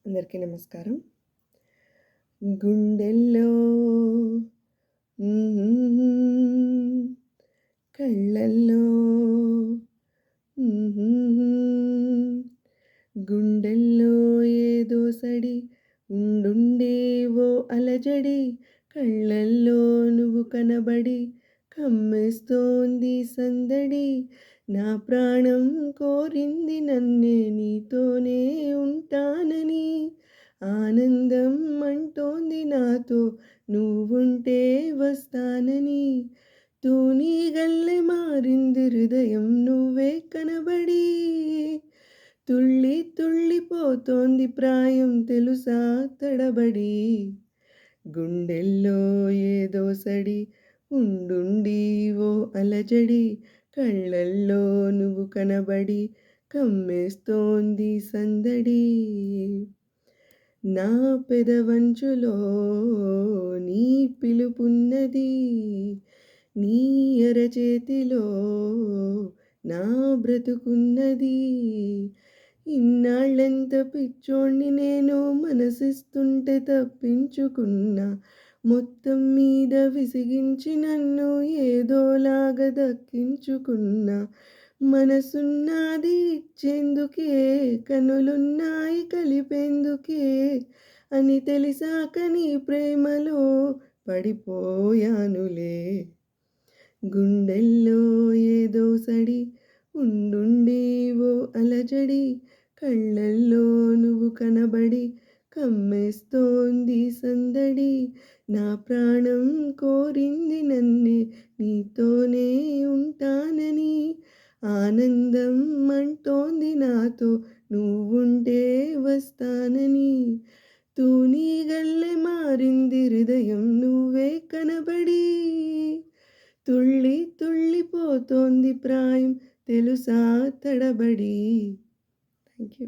అందరికీ నమస్కారం. గుండెల్లో హుహుహు, కళ్ళల్లో హుహుహు, గుండెల్లో ఏదో సడి ఉండుండేవో అలజడి, కళ్ళల్లో నువ్వు కనబడి కమ్మేస్తోంది సందడి. నా ప్రాణం కోరింది నన్నే నీతోనే ఉంటానని, ఆనందం అంటోంది నాతో నువ్వుంటే వస్తానని. తూనీగల్లె మారింది హృదయం నువ్వే కనబడి, తుళ్ళి తుళ్ళిపోతోంది ప్రాయం తెలుసా తడబడి. గుండెల్లో ఏదో సడి ఉండుండి ఓ అలజడి, కళ్ళల్లో నువ్వు కనబడి కమ్మేస్తోంది సందడి. నా పెదవంచులో నీ పిలుపున్నది, నీ అరచేతిలో నా బ్రతుకున్నది. ఇన్నాళ్ళెంత పిచ్చోణ్ణి నేను, మనసిస్తుంటే తప్పించుకున్నా, మొత్తం మీద విసిగించి నన్ను ఏదోలాగా దక్కించుకున్నా. మనసున్నది ఇచ్చేందుకే, కనులున్నాయి కలిపేందుకే అని తెలిసాక నీ ప్రేమలో పడిపోయానులే. గుండెల్లో ఏదో సడి ఉండుండి ఓ అలజడి, కళ్ళల్లో నువ్వు కనబడి కమ్మేస్తోంది సందడి. నా ప్రాణం కోరింది నన్నే నీతోనే ఉంటానని, ఆనందం అంటోంది నాతో నువ్వుంటే వస్తానని. తూనీగల్లె మారింది హృదయం నువ్వే కనబడి, తుళ్ళి తుళ్ళిపోతోంది ప్రాయం తెలుసా తడబడి. Thank you.